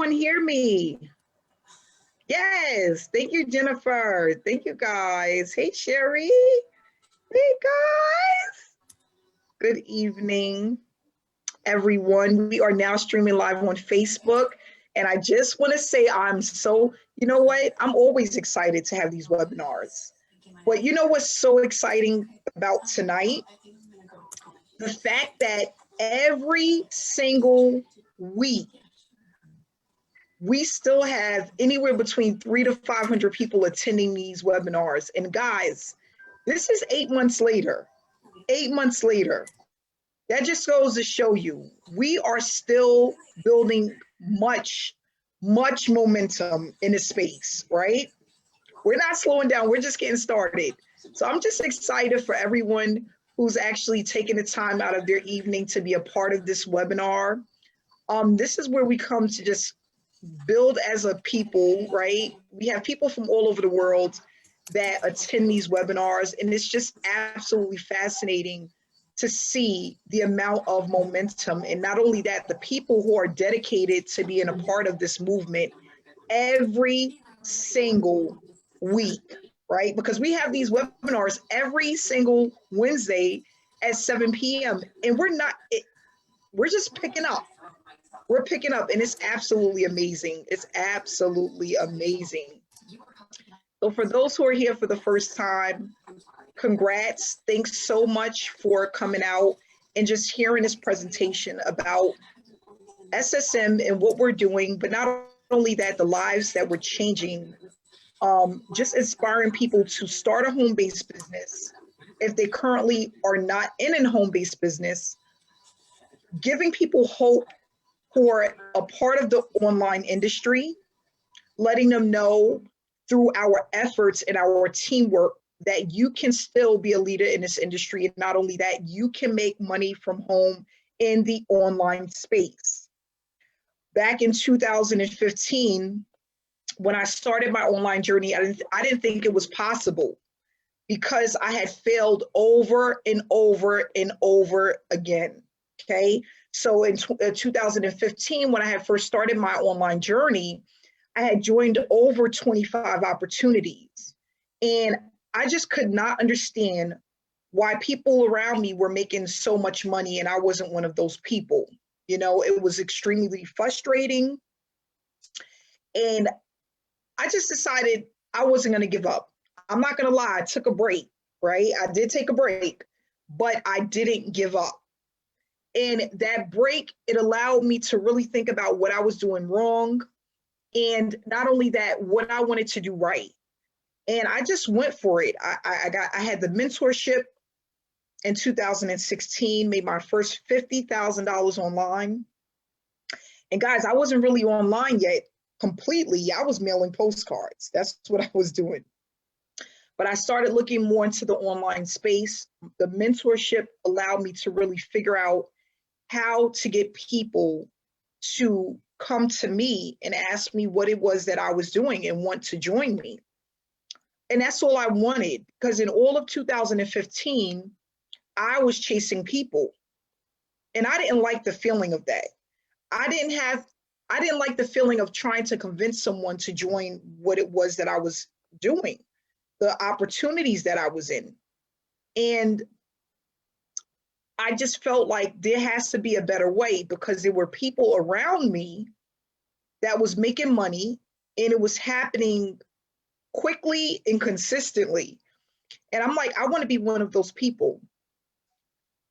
everyone hear me? Yes. Thank you, Jennifer. Thank you, guys. Hey, Sherry. Hey, guys. Good evening, everyone. We are now streaming live on Facebook. And I just want to say you know what? I'm always excited to have these webinars. But you know what's so exciting about tonight? The fact that every single week, we still have anywhere between 300 to 500 people attending these webinars. And guys, this is 8 months later. 8 months later. That just goes to show you, we are still building much momentum in this space, right? We're not slowing down, we're just getting started. So I'm just excited for everyone who's actually taking the time out of their evening to be a part of this webinar. This is where we come to just build as a people, right? We have people from all over the world that attend these webinars, and it's just absolutely fascinating to see the amount of momentum. And not only that, the people who are dedicated to being a part of this movement every single week, right? Because we have these webinars every single Wednesday at 7 p.m. and we're just picking up. We're picking up, and it's absolutely amazing. It's absolutely amazing. So for those who are here for the first time, congrats. Thanks so much for coming out and just hearing this presentation about SSM and what we're doing, but not only that, the lives that we're changing, just inspiring people to start a home-based business if they currently are not in a home-based business, giving people hope who are a part of the online industry, letting them know through our efforts and our teamwork that you can still be a leader in this industry. And not only that, you can make money from home in the online space. Back in 2015, when I started my online journey, I didn't think it was possible because I had failed over and over and over again, okay? So in 2015, when I had first started my online journey, I had joined over 25 opportunities. And I just could not understand why people around me were making so much money and I wasn't one of those people. You know, it was extremely frustrating. And I just decided I wasn't going to give up. I'm not going to lie, I took a break, right? I did take a break, but I didn't give up. And that break, it allowed me to really think about what I was doing wrong. And not only that, what I wanted to do right. And I just went for it. I had the mentorship in 2016, made my first $50,000 online. And guys, I wasn't really online yet completely. I was mailing postcards. That's what I was doing. But I started looking more into the online space. The mentorship allowed me to really figure out how to get people to come to me and ask me what it was that I was doing and want to join me. And that's all I wanted, because in all of 2015, I was chasing people. And I didn't like the feeling of that. I didn't like the feeling of trying to convince someone to join what it was that I was doing, the opportunities that I was in. And I just felt like there has to be a better way, because there were people around me that was making money and it was happening quickly and consistently. And I'm like, I want to be one of those people.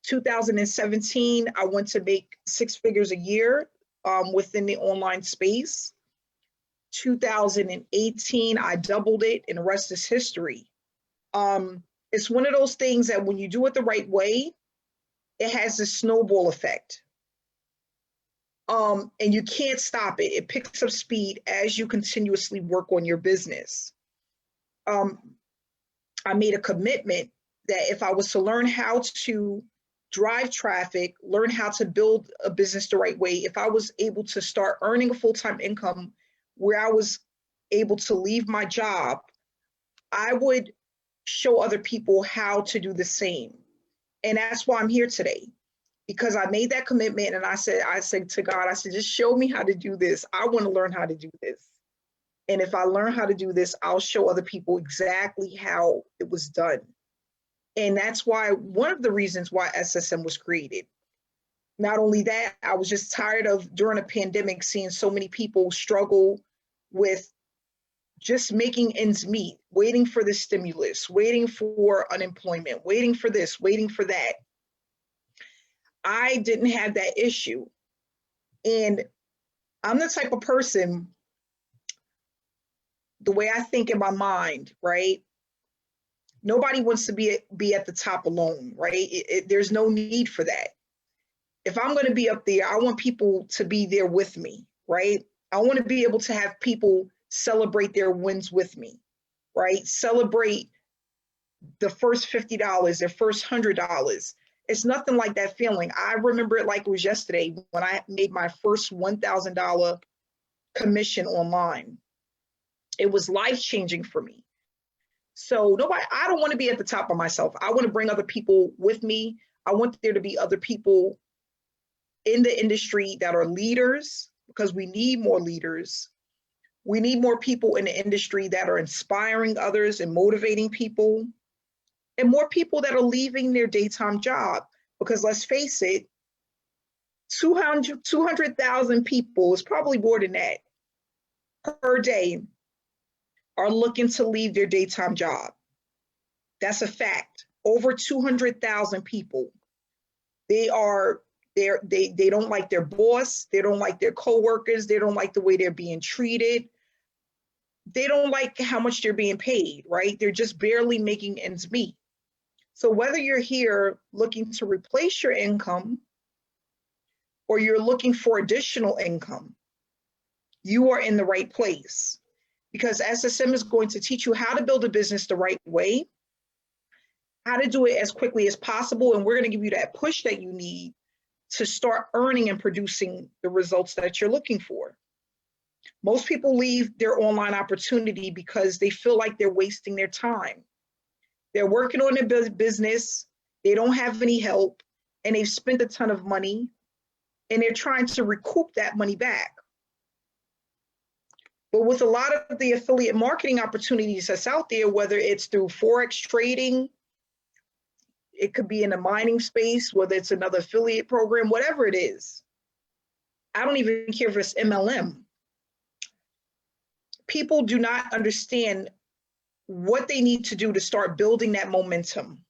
2017, I went to make 6 figures a year within the online space. 2018, I doubled it, and the rest is history. It's one of those things that when you do it the right way, it has this snowball effect. And you can't stop it. It picks up speed as you continuously work on your business. I made a commitment that if I was to learn how to drive traffic, learn how to build a business the right way, if I was able to start earning a full-time income where I was able to leave my job, I would show other people how to do the same. And that's why I'm here today, because I made that commitment and I said to God, I said, just show me how to do this. I want to learn how to do this. And if I learn how to do this, I'll show other people exactly how it was done. And that's why one of the reasons why SSM was created. Not only that, I was just tired of during a pandemic seeing so many people struggle with just making ends meet, waiting for the stimulus, waiting for unemployment, waiting for this, waiting for that. I didn't have that issue. And I'm the type of person, the way I think in my mind, right? Nobody wants to be at the top alone, right? There's no need for that. If I'm going to be up there, I want people to be there with me, right? I want to be able to have people celebrate their wins with me, right? Celebrate the first $50, their first $100. It's nothing like that feeling. I remember it like it was yesterday when I made my first $1,000 commission online. It was life-changing for me. So I don't want to be at the top of myself. I want to bring other people with me. I want there to be other people in the industry that are leaders, because we need more leaders. We need more people in the industry that are inspiring others and motivating people, and more people that are leaving their daytime job. Because let's face it, 200,000 people, is probably more than that, per day are looking to leave their daytime job. That's a fact. Over 200,000 people. They don't like their boss. They don't like their coworkers. They don't like the way they're being treated. They don't like how much they're being paid, right? They're just barely making ends meet. So whether you're here looking to replace your income or you're looking for additional income, you are in the right place, because SSM is going to teach you how to build a business the right way, how to do it as quickly as possible, and we're going to give you that push that you need to start earning and producing the results that you're looking for. Most people leave their online opportunity because they feel like they're wasting their time. They're working on their business, they don't have any help, and they've spent a ton of money, and they're trying to recoup that money back. But with a lot of the affiliate marketing opportunities that's out there, whether it's through Forex trading, it could be in the mining space, whether it's another affiliate program, whatever it is. I don't even care if it's MLM. People do not understand what they need to do to start building that momentum.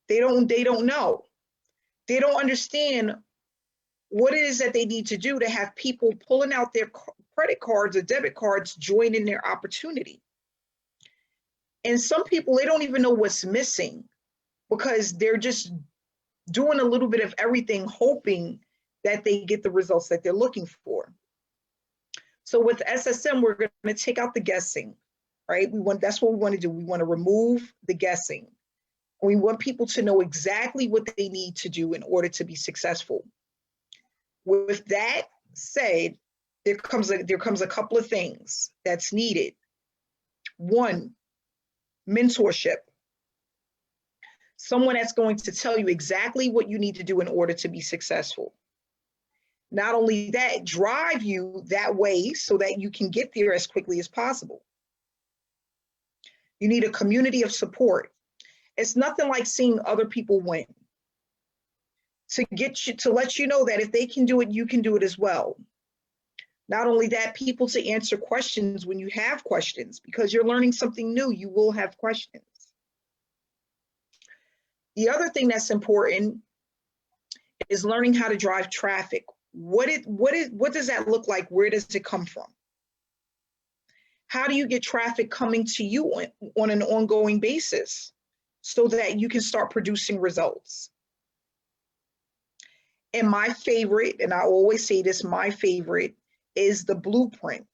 They don't know. They don't understand what it is that they need to do to have people pulling out their credit cards or debit cards, joining their opportunity. And some people, they don't even know what's missing, because they're just doing a little bit of everything, hoping that they get the results that they're looking for. So with SSM, we're going to take out the guessing, right? That's what we want to do. We want to remove the guessing. We want people to know exactly what they need to do in order to be successful. With that said, there comes a couple of things that's needed. One, mentorship. Someone that's going to tell you exactly what you need to do in order to be successful. Not only that, drive you that way so that you can get there as quickly as possible. You need a community of support. It's nothing like seeing other people win. To let you know that if they can do it, you can do it as well. Not only that, people to answer questions when you have questions, because you're learning something new, you will have questions. The other thing that's important is learning how to drive traffic. What does that look like? Where does it come from? How do you get traffic coming to you on an ongoing basis so that you can start producing results? And my favorite, and I always say this, my favorite is the blueprint.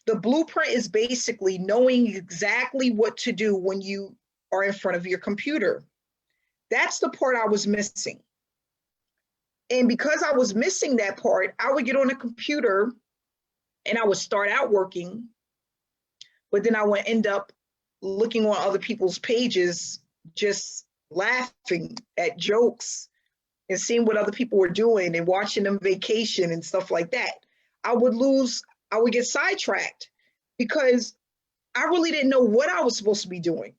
The blueprint is basically knowing exactly what to do when you are in front of your computer. That's the part I was missing. And because I was missing that part, I would get on the computer and I would start out working, but then I would end up looking on other people's pages just laughing at jokes and seeing what other people were doing and watching them vacation and stuff like that. I would get sidetracked because I really didn't know what I was supposed to be doing.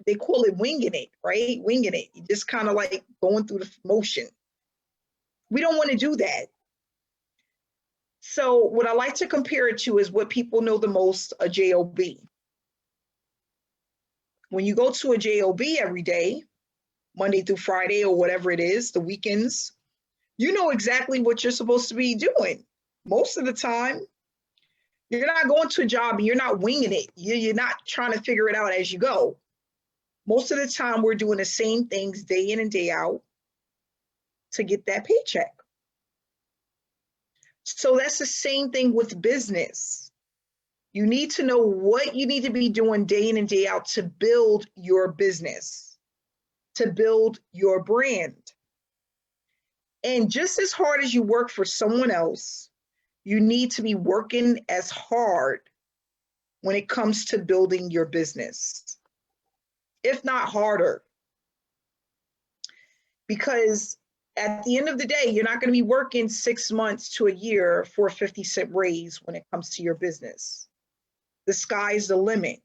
They call it winging it, right? Winging it. You just kind of like going through the motion. We don't want to do that. So what I like to compare it to is what people know the most, a job. When you go to a job every day, Monday through Friday or whatever it is, the weekends, you know exactly what you're supposed to be doing. Most of the time, you're not going to a job and you're not winging it. You're not trying to figure it out as you go. Most of the time, we're doing the same things day in and day out to get that paycheck. So that's the same thing with business. You need to know what you need to be doing day in and day out to build your business, to build your brand. And just as hard as you work for someone else, you need to be working as hard when it comes to building your business, if not harder. Because at the end of the day, you're not going to be working 6 months to a year for a 50-cent raise when it comes to your business. The sky's the limit.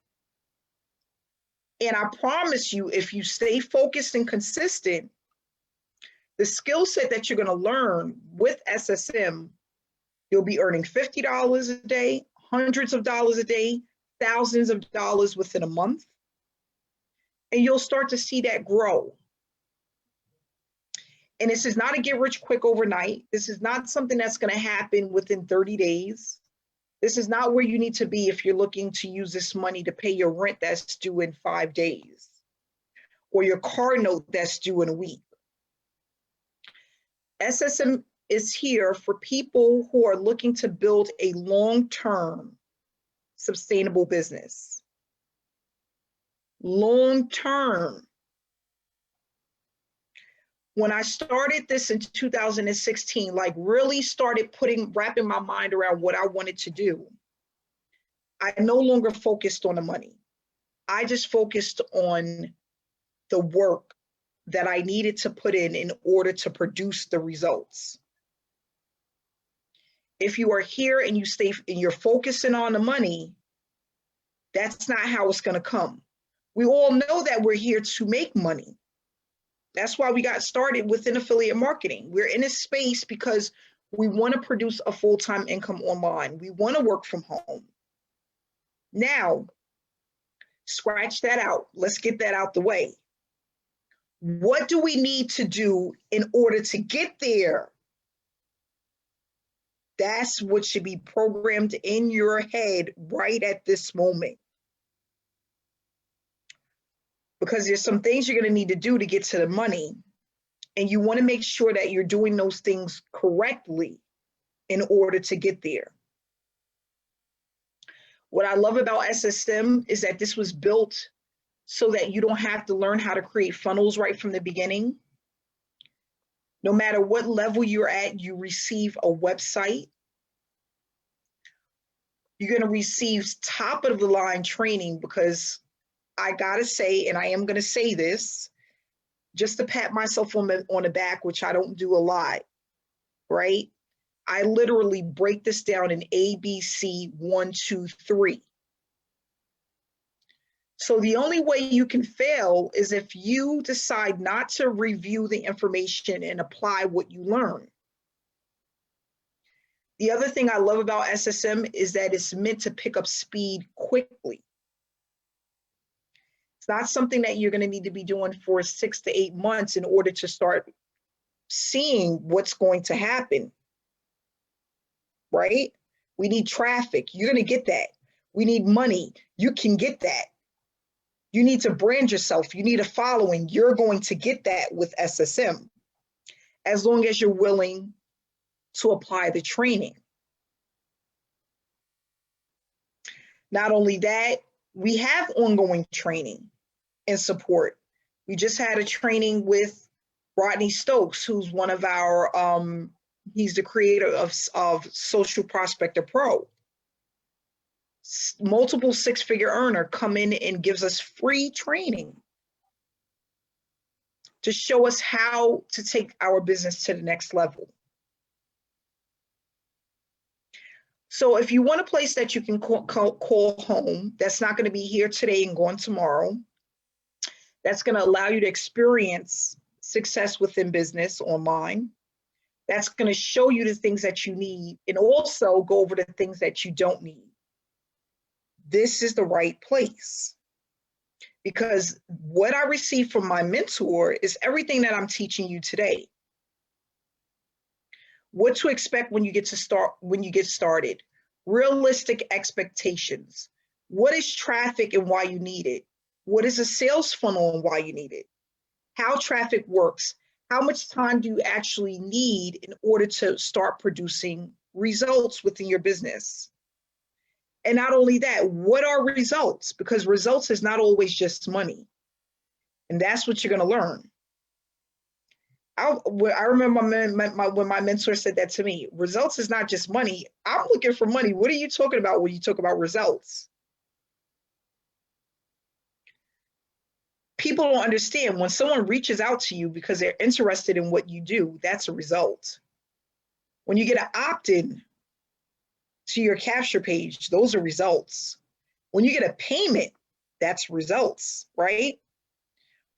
And I promise you, if you stay focused and consistent, the skill set that you're going to learn with SSM, you'll be earning $50 a day, hundreds of dollars a day, thousands of dollars within a month. And you'll start to see that grow. And this is not a get rich quick overnight. This is not something that's going to happen within 30 days. This is not where you need to be if you're looking to use this money to pay your rent that's due in 5 days or your car note that's due in a week. SSM is here for people who are looking to build a long-term sustainable business. Long-term. When I started this in 2016, like really started wrapping my mind around what I wanted to do, I no longer focused on the money. I just focused on the work that I needed to put in order to produce the results. If you are here and you're focusing on the money, that's not how it's going to come. We all know that we're here to make money. That's why we got started within affiliate marketing. We're in a space because we want to produce a full-time income online. We want to work from home. Now, scratch that out. Let's get that out the way. What do we need to do in order to get there? That's what should be programmed in your head right at this moment. Because there's some things you're going to need to do to get to the money. And you want to make sure that you're doing those things correctly in order to get there. What I love about SSM is that this was built so that you don't have to learn how to create funnels right from the beginning. No matter what level you're at, you receive a website. You're going to receive top of the line training, because I got to say, and I am going to say this, just to pat myself on the back, which I don't do a lot, right? I literally break this down in ABC 1, 2, 3. So the only way you can fail is if you decide not to review the information and apply what you learn. The other thing I love about SSM is that it's meant to pick up speed quickly. It's not something that you're going to need to be doing for 6 to 8 months in order to start seeing what's going to happen, right? We need traffic. You're going to get that. We need money. You can get that. You need to brand yourself. You need a following. You're going to get that with SSM, as long as you're willing to apply the training. Not only that, we have ongoing training and support. We just had a training with Rodney Stokes, who's one of our, he's the creator of Social Prospector Pro. Multiple 6-figure earner come in and gives us free training. to show us how to take our business to the next level. So if you want a place that you can call home, that's not going to be here today and gone tomorrow, that's going to allow you to experience success within business online, that's going to show you the things that you need and also go over the things that you don't need, this is the right place. Because what I received from my mentor is everything that I'm teaching you today. What to expect when you get started, realistic expectations. What is traffic and why you need it? What is a sales funnel and why you need it? How traffic works? How much time do you actually need in order to start producing results within your business? And not only that, what are results? Because results is not always just money. And that's what you're going to learn. I remember when my mentor said that to me, results is not just money. I'm looking for money. What are you talking about when you talk about results? People don't understand when someone reaches out to you because they're interested in what you do, that's a result. When you get an opt-in to your capture page, those are results. When you get a payment, that's results, right?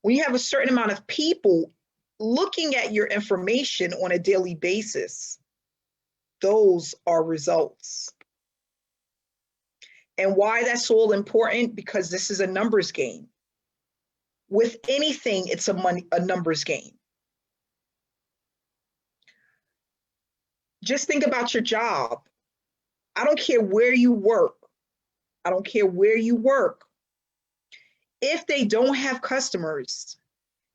When you have a certain amount of people looking at your information on a daily basis, those are results. And why that's all important? Because this is a numbers game. With anything, it's a numbers game. Just think about your job. I don't care where you work. I don't care where you work. If they don't have customers,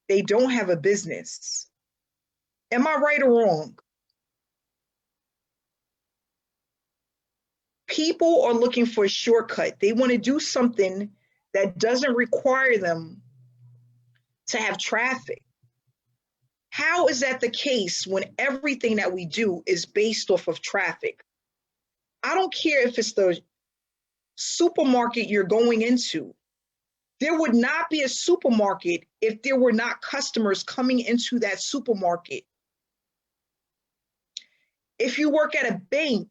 they don't have a business. Am I right or wrong? People are looking for a shortcut. They want to do something that doesn't require them to have traffic. How is that the case when everything that we do is based off of traffic? I don't care if it's the supermarket you're going into. There would not be a supermarket if there were not customers coming into that supermarket. If you work at a bank,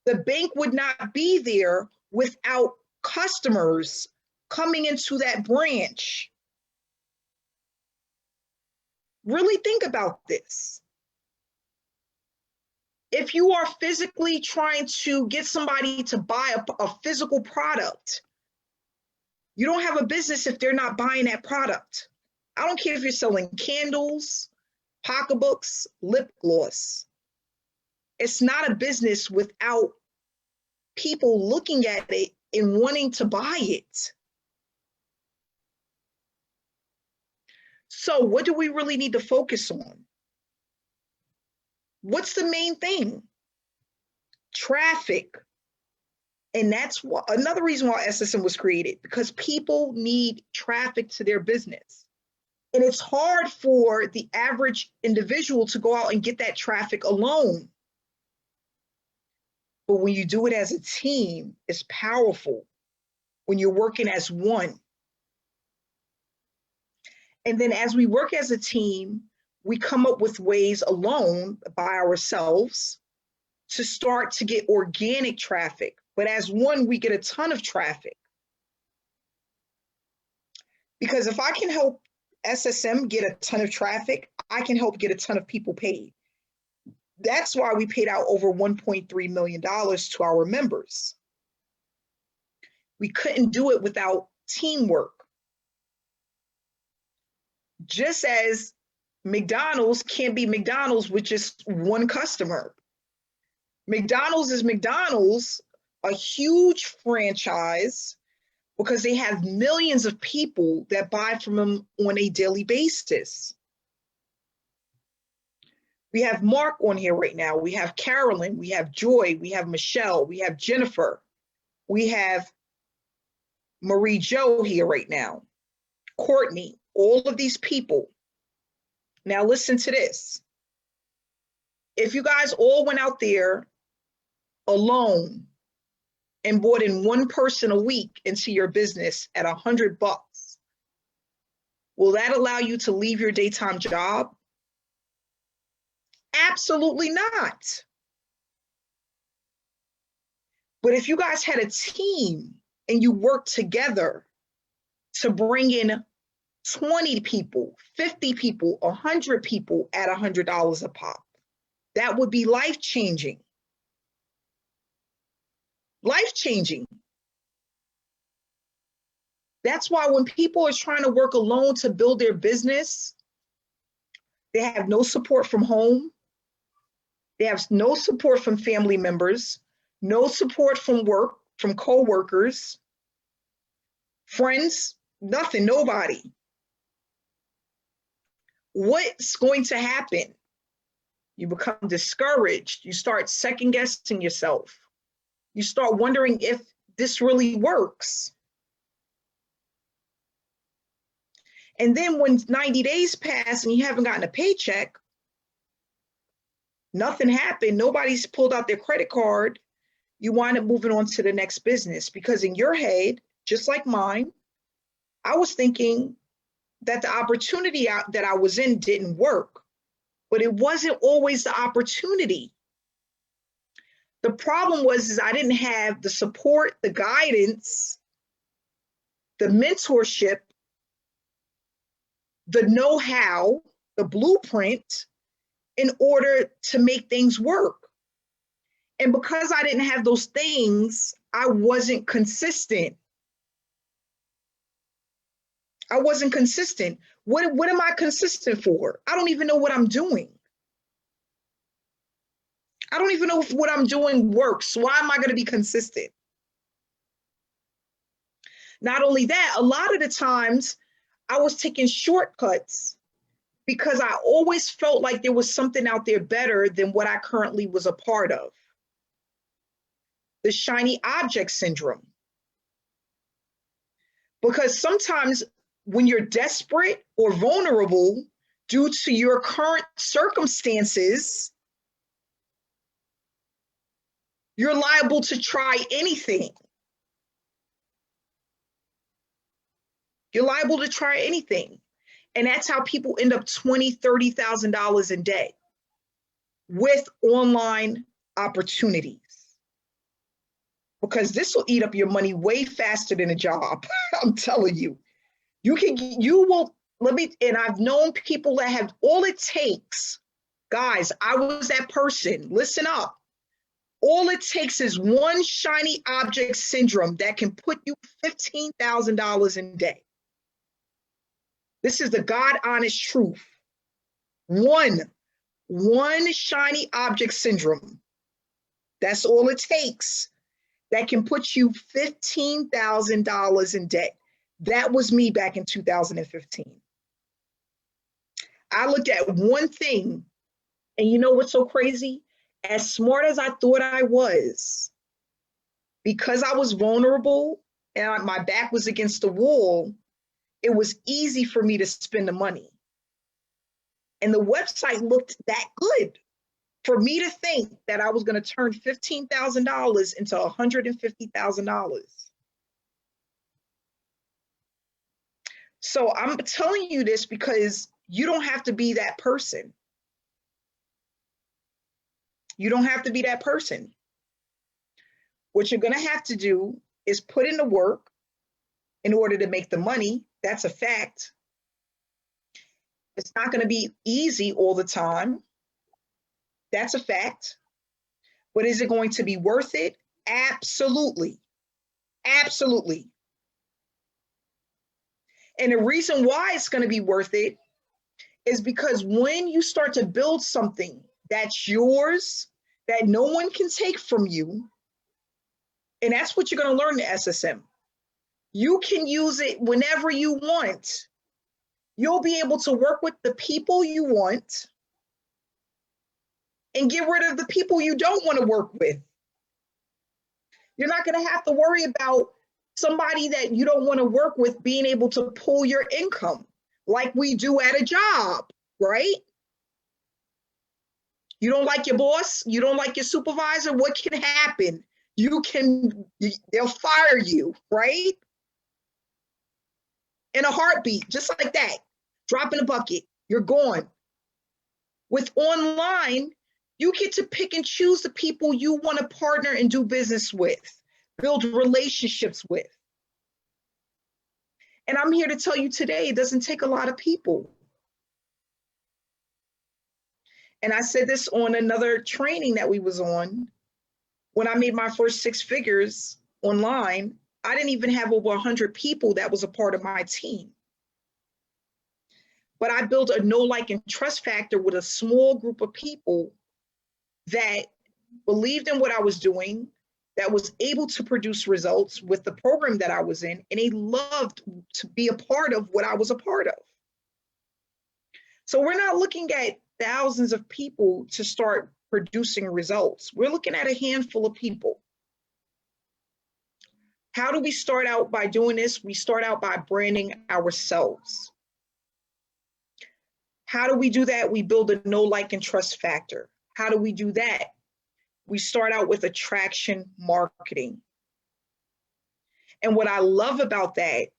the bank would not be there without customers coming into that branch. Really think about this. If you are physically trying to get somebody to buy a physical product, you don't have a business if they're not buying that product. I don't care if you're selling candles, pocketbooks, lip gloss. It's not a business without people looking at it and wanting to buy it. So what do we really need to focus on? What's the main thing? Traffic. And that's another reason why SSM was created, because people need traffic to their business. And it's hard for the average individual to go out and get that traffic alone. But when you do it as a team, it's powerful when you're working as one. And then as we work as a team, we come up with ways alone by ourselves to start to get organic traffic. But as one, we get a ton of traffic. Because if I can help SSM get a ton of traffic, I can help get a ton of people paid. That's why we paid out over $1.3 million to our members. We couldn't do it without teamwork. Just as McDonald's can't be McDonald's with just one customer. McDonald's is McDonald's, a huge franchise, because they have millions of people that buy from them on a daily basis. We have Mark on here right now. We have Carolyn, we have Joy, we have Michelle, we have Jennifer, we have Marie Jo here right now, Courtney, all of these people. Now listen to this. If you guys all went out there alone and brought in one person a week into your business at $100, Will that allow you to leave your daytime job? Absolutely not. But if you guys had a team and you worked together to bring in 20 people, 50 people, 100 people at $100 a pop, that would be life-changing. Life-changing. That's why when people are trying to work alone to build their business, they have no support from home. They have no support from family members, no support from work, from co-workers, friends, nothing, nobody. What's going to happen? You become discouraged. You start second guessing yourself. You start wondering if this really works. And then when 90 days pass and you haven't gotten a paycheck, nothing happened, nobody's pulled out their credit card, you wind up moving on to the next business, because in your head, just like mine, I was thinking that the opportunity that I was in didn't work, but it wasn't always the opportunity. The problem was I didn't have the support, the guidance, the mentorship, the know-how, the blueprint in order to make things work. And because I didn't have those things, I wasn't consistent. I wasn't consistent. What am I consistent for? I don't even know what I'm doing. I don't even know if what I'm doing works. Why am I going to be consistent? Not only that, a lot of the times I was taking shortcuts because I always felt like there was something out there better than what I currently was a part of. The shiny object syndrome. Because sometimes when you're desperate or vulnerable due to your current circumstances, you're liable to try anything. You're liable to try anything. And that's how people end up $20,000, $30,000 a day with online opportunities. Because this will eat up your money way faster than a job. I'm telling you. And I've known people that have all it takes. Guys, I was that person. Listen up. All it takes is one shiny object syndrome that can put you $15,000 a day. This is the God honest truth. One shiny object syndrome. That's all it takes. That can put you $15,000 a day. That was me back in 2015. I looked at one thing, and you know what's so crazy? As smart as I thought I was, because I was vulnerable and my back was against the wall, it was easy for me to spend the money. And the website looked that good for me to think that I was going to turn $15,000 into $150,000. So I'm telling you this because you don't have to be that person. You don't have to be that person. What you're going to have to do is put in the work in order to make the money. That's a fact. It's not going to be easy all the time. That's a fact. But is it going to be worth it? Absolutely. Absolutely. And the reason why it's going to be worth it is because when you start to build something that's yours, that no one can take from you, and that's what you're going to learn in SSM. You can use it whenever you want. You'll be able to work with the people you want and get rid of the people you don't want to work with. You're not going to have to worry about somebody that you don't want to work with being able to pull your income like we do at a job, right? You don't like your boss, you don't like your supervisor, what can happen? They'll fire you, right? In a heartbeat, just like that. drop in a bucket, you're gone. With online, you get to pick and choose the people you want to partner and do business with, build relationships with. And I'm here to tell you today, it doesn't take a lot of people. And I said this on another training that we was on. When I made my first 6 figures online, I didn't even have over 100 people that was a part of my team. But I built a know, like, and trust factor with a small group of people that believed in what I was doing, that was able to produce results with the program that I was in, and they loved to be a part of what I was a part of. So we're not looking at thousands of people to start producing results. We're looking at a handful of people. How do we start out by doing this? We start out by branding ourselves. How do we do that? We build a know, like, and trust factor. How do we do that? We start out with attraction marketing. And what I love about that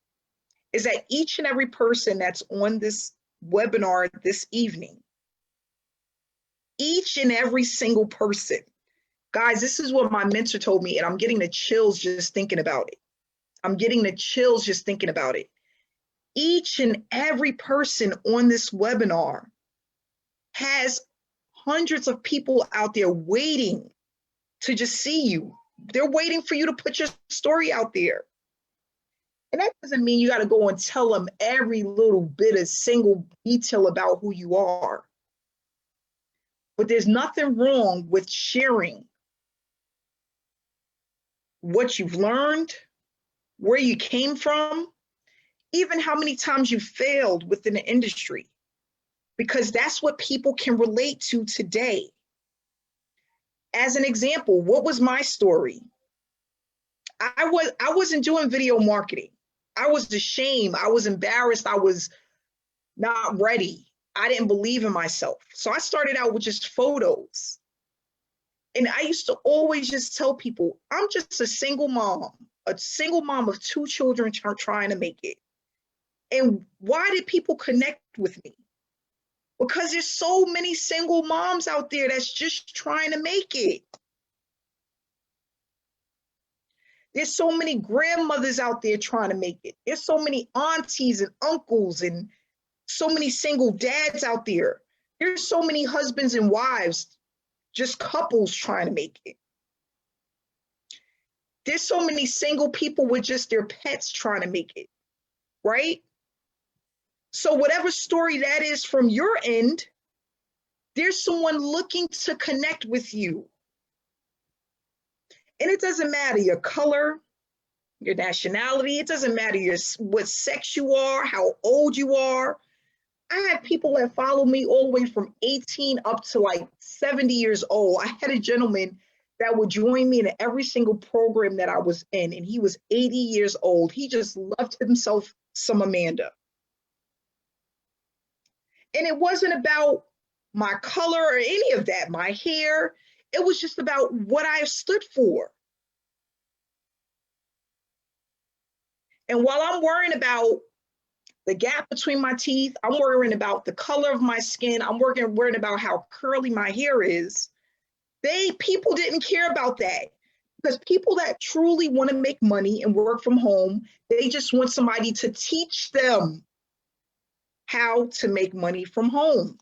is that each and every person that's on this webinar this evening, each and every single person, guys, this is what my mentor told me, and I'm getting the chills just thinking about it. I'm getting the chills just thinking about it. Each and every person on this webinar has hundreds of people out there waiting to just see you. They're waiting for you to put your story out there. And that doesn't mean you got to go and tell them every little bit of single detail about who you are. But there's nothing wrong with sharing what you've learned, where you came from, even how many times you failed within the industry, because that's what people can relate to today. As an example, what was my story? I wasn't doing video marketing. I was ashamed. I was embarrassed. I was not ready. I didn't believe in myself. So I started out with just photos. And I used to always just tell people, I'm just a single mom of 2 children trying to make it. And why did people connect with me? Because there's so many single moms out there that's just trying to make it. There's so many grandmothers out there trying to make it. There's so many aunties and uncles and so many single dads out there. There's so many husbands and wives, just couples trying to make it. There's so many single people with just their pets trying to make it, right? So whatever story that is from your end, there's someone looking to connect with you. And it doesn't matter your color, your nationality, it doesn't matter what sex you are, how old you are. I had people that follow me all the way from 18 up to like 70 years old. I had a gentleman that would join me in every single program that I was in, and he was 80 years old. He just loved himself some Amanda. And it wasn't about my color or any of that, my hair. It was just about what I stood for. And while I'm worrying about the gap between my teeth, I'm worrying about the color of my skin, I'm worrying about how curly my hair is, people didn't care about that. Because people that truly want to make money and work from home, they just want somebody to teach them how to make money from home.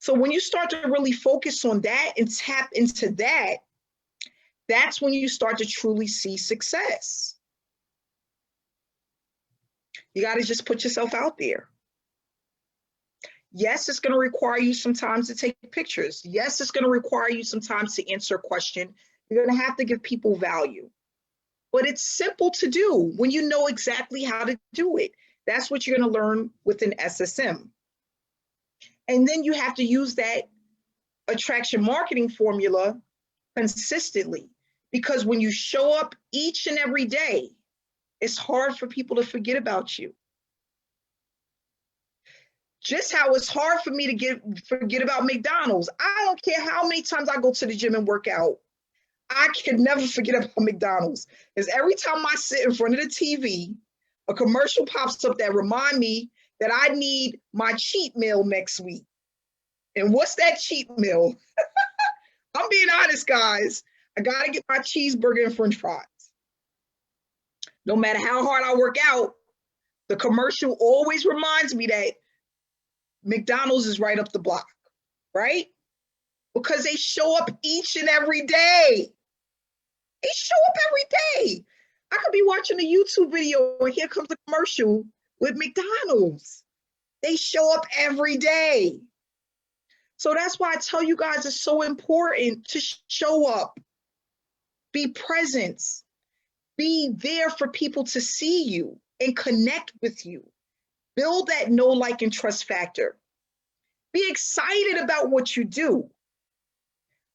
So when you start to really focus on that and tap into that, that's when you start to truly see success. You got to just put yourself out there. Yes, it's going to require you sometimes to take pictures. Yes, it's going to require you sometimes to answer a question. You're going to have to give people value. But it's simple to do when you know exactly how to do it. That's what you're going to learn within SSM. And then you have to use that attraction marketing formula consistently, because when you show up each and every day, it's hard for people to forget about you. Just how it's hard for me to forget about McDonald's. I don't care how many times I go to the gym and work out. I can never forget about McDonald's, because every time I sit in front of the TV, a commercial pops up that remind me that I need my cheat meal next week. And what's that cheat meal? I'm being honest, guys. I got to get my cheeseburger and french fries. No matter how hard I work out, the commercial always reminds me that McDonald's is right up the block, right? Because they show up each and every day. They show up every day. I could be watching a YouTube video and here comes a commercial with McDonald's. They show up every day. So that's why I tell you guys it's so important to show up, be present, be there for people to see you and connect with you. Build that know, like, and trust factor. Be excited about what you do.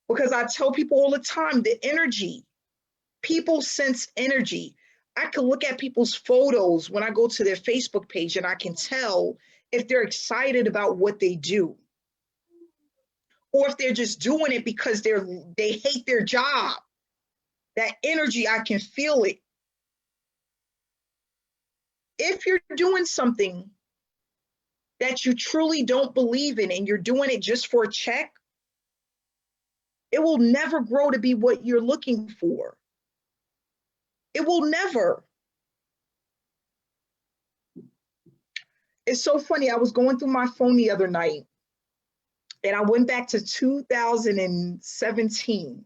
Because I tell people all the time, the energy, people sense energy. I can look at people's photos when I go to their Facebook page and I can tell if they're excited about what they do. Or if they're just doing it because they hate their job. That energy, I can feel it. If you're doing something that you truly don't believe in and you're doing it just for a check, it will never grow to be what you're looking for. It will never. It's so funny. I was going through my phone the other night and I went back to 2017.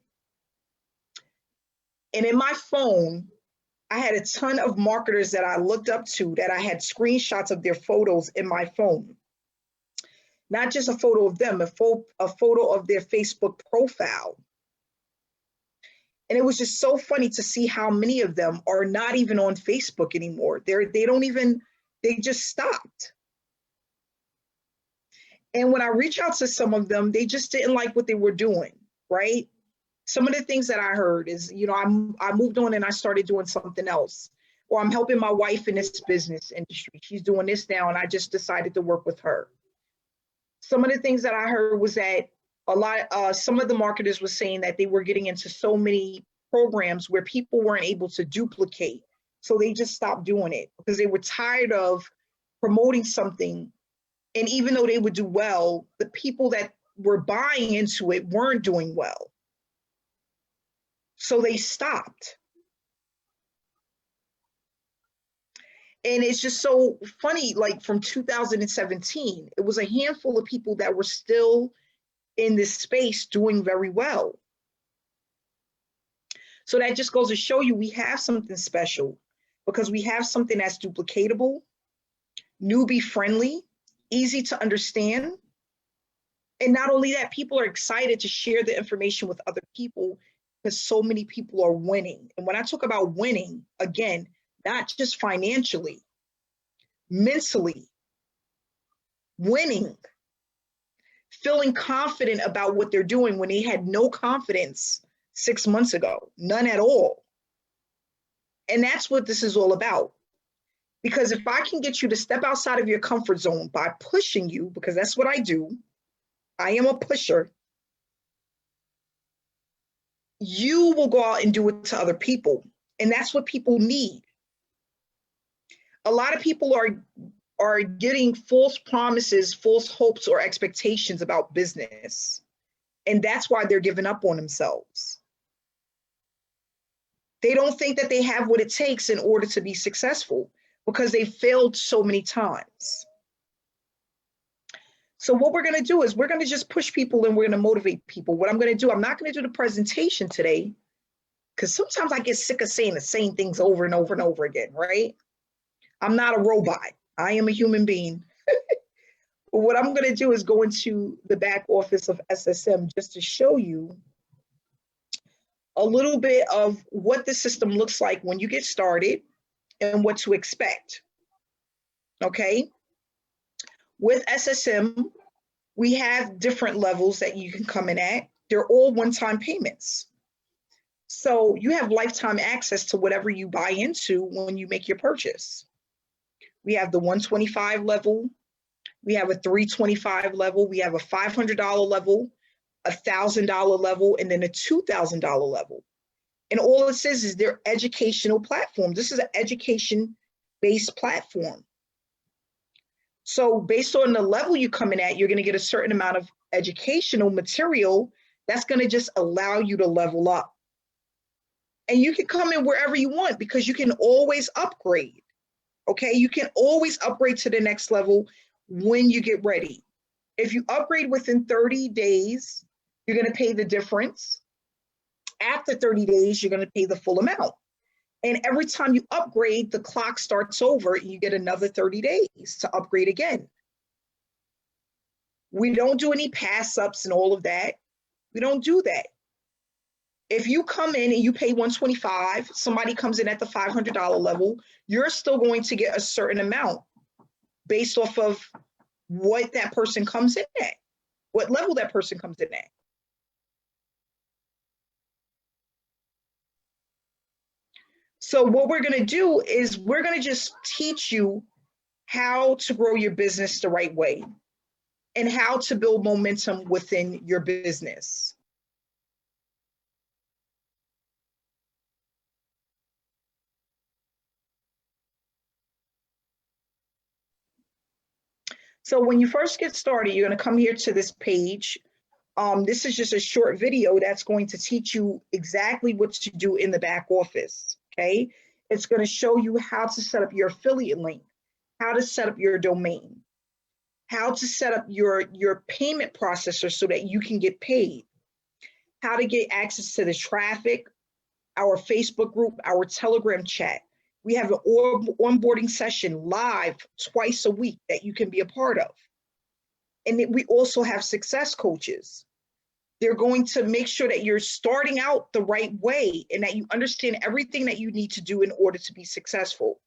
And in my phone, I had a ton of marketers that I looked up to that I had screenshots of their photos in my phone. Not just a photo of them, a photo of their Facebook profile. And it was just so funny to see how many of them are not even on Facebook anymore. They just stopped. And when I reach out to some of them, they just didn't like what they were doing, right? Some of the things that I heard is, I moved on and I started doing something else. Or I'm helping my wife in this business industry. She's doing this now and I just decided to work with her. Some of the things that I heard was that some of the marketers were saying that they were getting into so many programs where people weren't able to duplicate. So they just stopped doing it because they were tired of promoting something. And even though they would do well, the people that were buying into it weren't doing well. So they stopped. And it's just so funny, like from 2017, it was a handful of people that were still in this space doing very well. So that just goes to show you we have something special because we have something that's duplicatable, newbie friendly, easy to understand. And not only that, people are excited to share the information with other people because so many people are winning. And when I talk about winning, again, not just financially, mentally, winning, feeling confident about what they're doing when they had no confidence 6 months ago, none at all. And that's what this is all about. Because if I can get you to step outside of your comfort zone by pushing you, because that's what I do, I am a pusher, you will go out and do it to other people. And that's what people need. A lot of people are getting false promises, false hopes, or expectations about business. And that's why they're giving up on themselves. They don't think that they have what it takes in order to be successful because they failed so many times. So what we're going to do is we're going to just push people and we're going to motivate people. What I'm going to do, I'm not going to do the presentation today because sometimes I get sick of saying the same things over and over and over again, right? I'm not a robot. I am a human being. But what I'm going to do is go into the back office of SSM just to show you a little bit of what the system looks like when you get started and what to expect. Okay? With SSM, we have different levels that you can come in at. They're all one-time payments. So you have lifetime access to whatever you buy into when you make your purchase. We have the $125 level. We have a $325 level. We have a $500 level, a $1,000 level, and then a $2,000 level. And all it says is they're educational platforms. This is an education-based platform. So based on the level you come in at, you're going to get a certain amount of educational material that's going to just allow you to level up. And you can come in wherever you want because you can always upgrade. Okay, you can always upgrade to the next level when you get ready. If you upgrade within 30 days, you're going to pay the difference. After 30 days, you're going to pay the full amount. And every time you upgrade, the clock starts over and you get another 30 days to upgrade again. We don't do any pass ups and all of that. We don't do that. If you come in and you pay $125, somebody comes in at the $500 level, you're still going to get a certain amount based off of what that person comes in at, what level that person comes in at. So what we're going to do is we're going to just teach you how to grow your business the right way and how to build momentum within your business. So when you first get started, you're going to come here to this page. This is just a short video that's going to teach you exactly what to do in the back office, okay? It's going to show you how to set up your affiliate link, how to set up your domain, how to set up your payment processor so that you can get paid, how to get access to the traffic, our Facebook group, our Telegram chat. We have an onboarding session live twice a week that you can be a part of. And we also have success coaches. They're going to make sure that you're starting out the right way and that you understand everything that you need to do in order to be successful.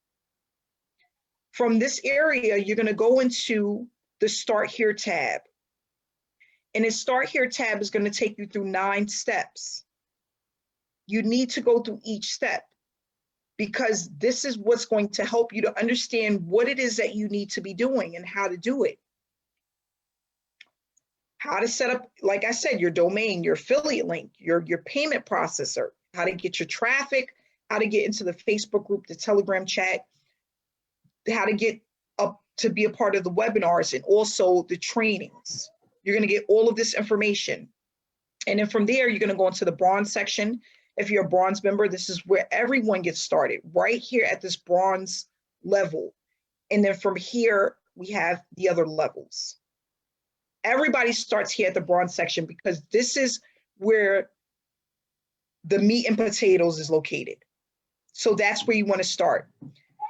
From this area, you're going to go into the Start Here tab. And the Start Here tab is going to take you through 9 steps. You need to go through each step because this is what's going to help you to understand what it is that you need to be doing and how to do it. How to set up, like I said, your domain, your affiliate link, your payment processor, how to get your traffic, how to get into the Facebook group, the Telegram chat, how to get up to be a part of the webinars and also the trainings. You're going to get all of this information. And then from there, you're going to go into the bronze section. If you're a bronze member, this is where everyone gets started, right here at this bronze level. And then from here, we have the other levels. Everybody starts here at the bronze section because this is where the meat and potatoes is located. So that's where you want to start.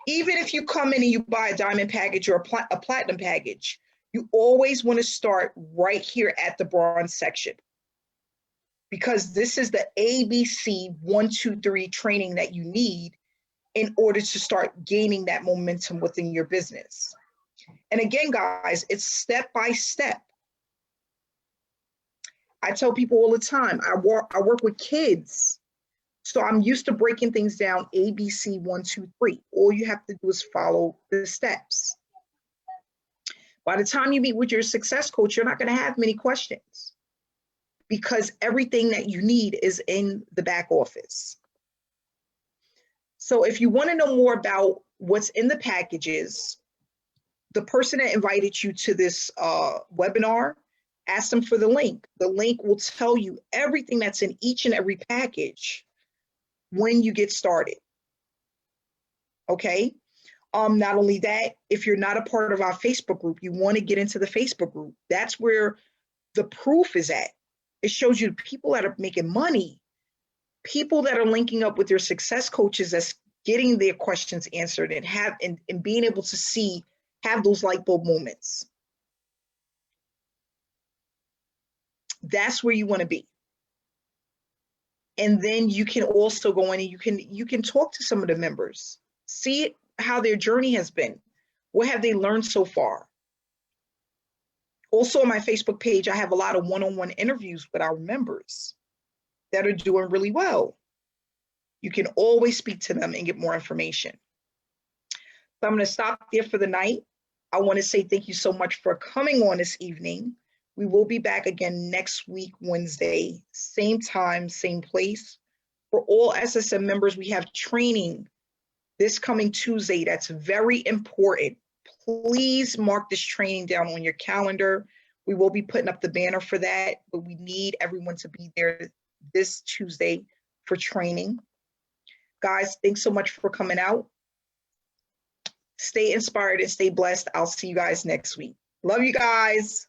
Even if you come in and you buy a diamond package or a platinum package, you always want to start right here at the bronze section because this is the ABC 1, 2, 3 training that you need in order to start gaining that momentum within your business. And again, guys, it's step by step. I tell people all the time, I work with kids. So I'm used to breaking things down, ABC 1, 2, 3. All you have to do is follow the steps. By the time you meet with your success coach, you're not going to have many questions because everything that you need is in the back office. So if you want to know more about what's in the packages, the person that invited you to this webinar, ask them for the link. The link will tell you everything that's in each and every package when you get started. Okay. Not only that, if you're not a part of our Facebook group, you want to get into the Facebook group. That's where the proof is at. It shows you people that are making money, people that are linking up with their success coaches that's getting their questions answered and being able to have those light bulb moments. That's where you want to be. And then you can also go in and you can talk to some of the members, see how their journey has been. What have they learned so far? Also on my Facebook page, I have a lot of one-on-one interviews with our members that are doing really well. You can always speak to them and get more information. So I'm going to stop there for the night. I want to say thank you so much for coming on this evening. We will be back again next week, Wednesday, same time, same place. For all SSM members, we have training this coming Tuesday. That's very important. please mark this training down on your calendar. We will be putting up the banner for that, but we need everyone to be there this Tuesday for training. Guys, thanks so much for coming out. Stay inspired and stay blessed. I'll see you guys next week. Love you guys.